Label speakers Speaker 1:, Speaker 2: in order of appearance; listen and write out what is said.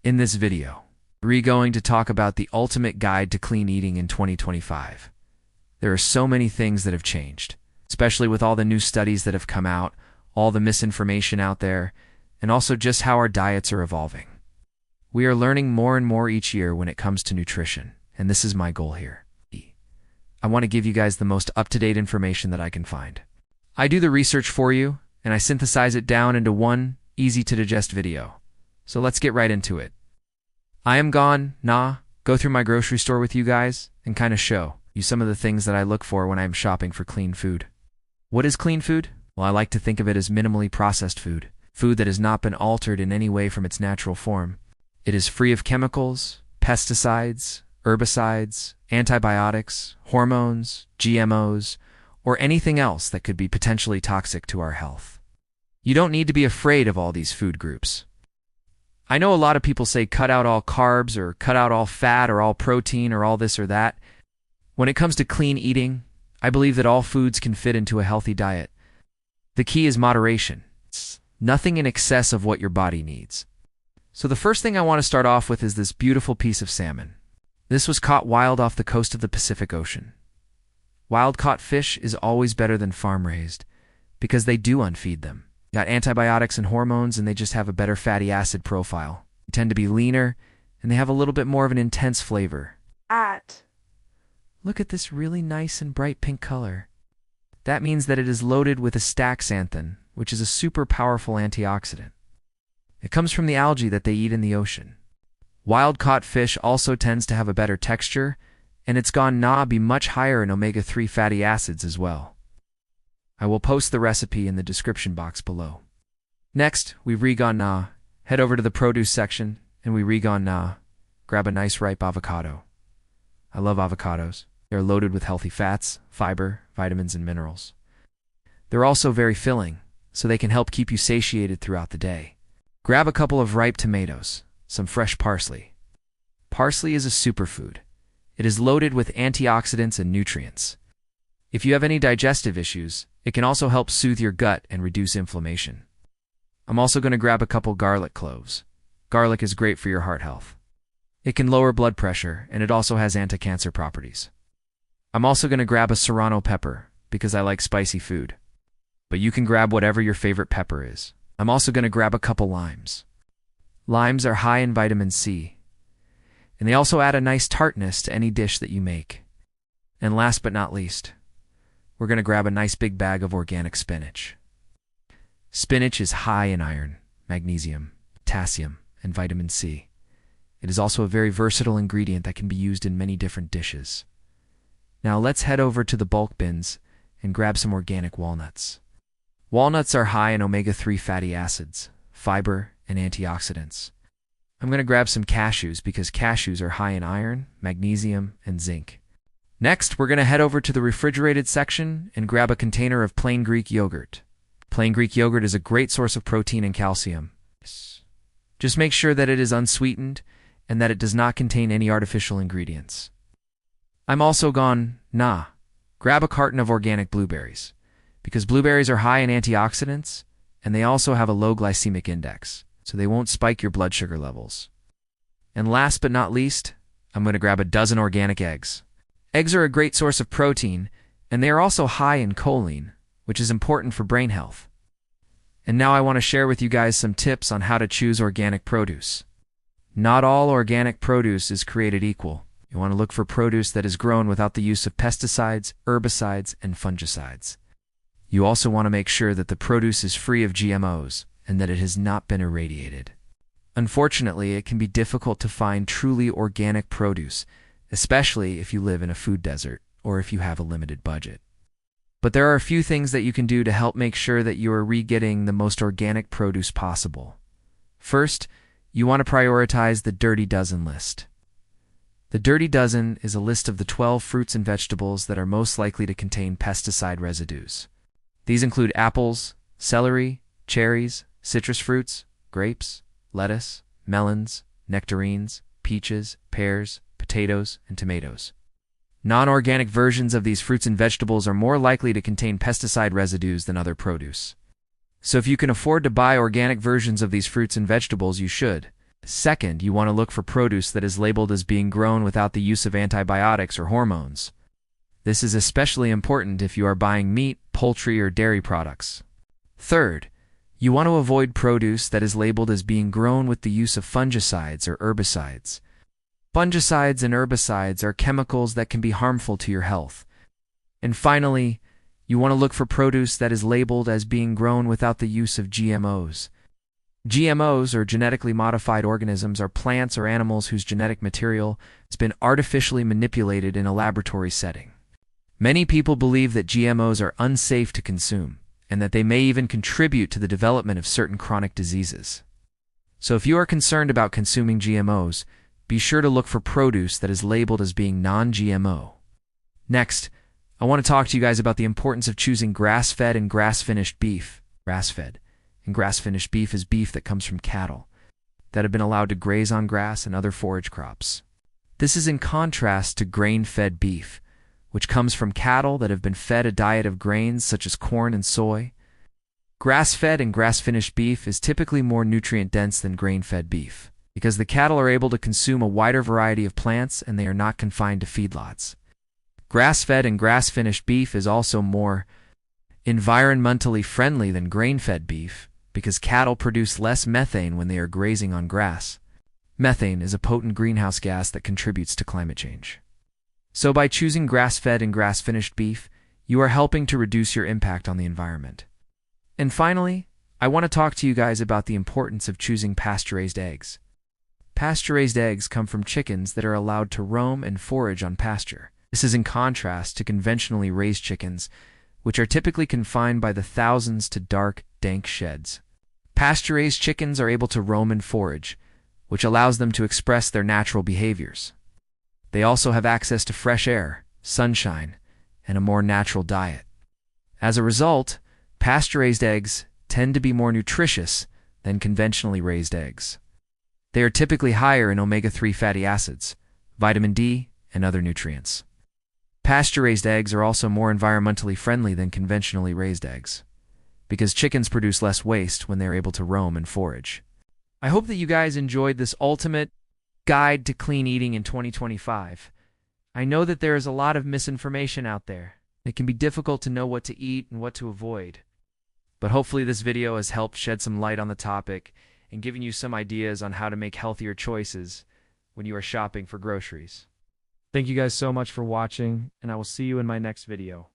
Speaker 1: In this video, we're going to talk about the ultimate guide to clean eating in 2025. There are so many things that have changed, especially with all the new studies that have come out, all the misinformation out there, and also just how our diets are evolving. We are learning more and more each year when it comes to nutrition, and this is my goal here. I want to give you guys the most up-to-date information that I can find. I do the research for you, and I synthesize it down into one easy-to-digest video. So let's get right into it. I am go through my grocery store with you guys and kind of show you some of the things that I look for when I'm shopping for clean food. What is clean food? Well, I like to think of it as minimally processed food, food that has not been altered in any way from its natural form. It is free of chemicals, pesticides, herbicides, antibiotics, hormones, GMOs, or anything else that could be potentially toxic to our health. You don't need to be afraid of all these food groups. I know a lot of people say cut out all carbs or cut out all fat or all protein or all this or that. When it comes to clean eating, I believe that all foods can fit into a healthy diet. The key is moderation. It's nothing in excess of what your body needs. So the first thing I want to start off with is this beautiful piece of salmon. This was caught wild off the coast of the Pacific Ocean. Wild-caught fish is always better than farm-raised because they do unfeed them. Got antibiotics and hormones, and they just have a better fatty acid profile. They tend to be leaner, and they have a little bit more of an intense flavor. Look at this really nice and bright pink color. That means that it is loaded with astaxanthin, which is a super powerful antioxidant. It comes from the algae that they eat in the ocean. Wild-caught fish also tends to have a better texture, and it's be much higher in omega-3 fatty acids as well. I will post the recipe in the description box below. Next, we head over to the produce section, and we grab a nice ripe avocado. I love avocados. They're loaded with healthy fats, fiber, vitamins, and minerals. They're also very filling, so they can help keep you satiated throughout the day. Grab a couple of ripe tomatoes, some fresh parsley. Parsley is a superfood. It is loaded with antioxidants and nutrients. If you have any digestive issues, it can also help soothe your gut and reduce inflammation. I'm also going to grab a couple garlic cloves. Garlic is great for your heart health. It can lower blood pressure, and it also has anti-cancer properties. I'm also going to grab a serrano pepper because I like spicy food. But you can grab whatever your favorite pepper is. I'm also going to grab a couple limes. Limes are high in vitamin C, and they also add a nice tartness to any dish that you make. And last but not least, we're going to grab a nice big bag of organic spinach. Spinach is high in iron, magnesium, potassium, and vitamin C. It is also a very versatile ingredient that can be used in many different dishes. Now let's head over to the bulk bins and grab some organic walnuts. Walnuts are high in omega-3 fatty acids, fiber, and antioxidants. I'm going to grab some cashews because cashews are high in iron, magnesium, and zinc. Next, we're going to head over to the refrigerated section and grab a container of plain Greek yogurt. Plain Greek yogurt is a great source of protein and calcium. Just make sure that it is unsweetened and that it does not contain any artificial ingredients. I'm also grab a carton of organic blueberries because blueberries are high in antioxidants and they also have a low glycemic index, so they won't spike your blood sugar levels. And last but not least, I'm going to grab a dozen organic eggs. Eggs are a great source of protein, and they are also high in choline, which is important for brain health. And now I want to share with you guys some tips on how to choose organic produce. Not all organic produce is created equal. You want to look for produce that is grown without the use of pesticides, herbicides, and fungicides. You also want to make sure that the produce is free of GMOs and that it has not been irradiated. Unfortunately, it can be difficult to find truly organic produce, especially if you live in a food desert or if you have a limited budget. But there are a few things that you can do to help make sure that you are getting the most organic produce possible. First, you want to prioritize the Dirty Dozen list. The Dirty Dozen is a list of the 12 fruits and vegetables that are most likely to contain pesticide residues. These include apples, celery, cherries, citrus fruits, grapes, lettuce, melons, nectarines, peaches, pears, potatoes, and tomatoes. Non-organic versions of these fruits and vegetables are more likely to contain pesticide residues than other produce. So if you can afford to buy organic versions of these fruits and vegetables, you should. Second, you want to look for produce that is labeled as being grown without the use of antibiotics or hormones. This is especially important if you are buying meat, poultry, or dairy products. Third, you want to avoid produce that is labeled as being grown with the use of fungicides or herbicides. Fungicides and herbicides are chemicals that can be harmful to your health. And finally, you want to look for produce that is labeled as being grown without the use of GMOs. GMOs, or genetically modified organisms, are plants or animals whose genetic material has been artificially manipulated in a laboratory setting. Many people believe that GMOs are unsafe to consume, and that they may even contribute to the development of certain chronic diseases. So if you are concerned about consuming GMOs, be sure to look for produce that is labeled as being non-GMO. Next, I want to talk to you guys about the importance of choosing grass-fed and grass-finished beef. Grass-fed and grass-finished beef is beef that comes from cattle that have been allowed to graze on grass and other forage crops. This is in contrast to grain-fed beef, which comes from cattle that have been fed a diet of grains such as corn and soy. Grass-fed and grass-finished beef is typically more nutrient-dense than grain-fed beef, because the cattle are able to consume a wider variety of plants and they are not confined to feedlots. Grass-fed and grass-finished beef is also more environmentally friendly than grain-fed beef, because cattle produce less methane when they are grazing on grass. Methane is a potent greenhouse gas that contributes to climate change. So by choosing grass-fed and grass-finished beef, you are helping to reduce your impact on the environment. And finally, I want to talk to you guys about the importance of choosing pasture-raised eggs. Pasture-raised eggs come from chickens that are allowed to roam and forage on pasture. This is in contrast to conventionally raised chickens, which are typically confined by the thousands to dark, dank sheds. Pasture-raised chickens are able to roam and forage, which allows them to express their natural behaviors. They also have access to fresh air, sunshine, and a more natural diet. As a result, pasture-raised eggs tend to be more nutritious than conventionally raised eggs. They are typically higher in omega-3 fatty acids, vitamin D, and other nutrients. Pasture-raised eggs are also more environmentally friendly than conventionally raised eggs, because chickens produce less waste when they are able to roam and forage. I hope that you guys enjoyed this ultimate guide to clean eating in 2025. I know that there is a lot of misinformation out there. It can be difficult to know what to eat and what to avoid. But hopefully this video has helped shed some light on the topic and given you some ideas on how to make healthier choices when you are shopping for groceries. Thank you guys so much for watching, and I will see you in my next video.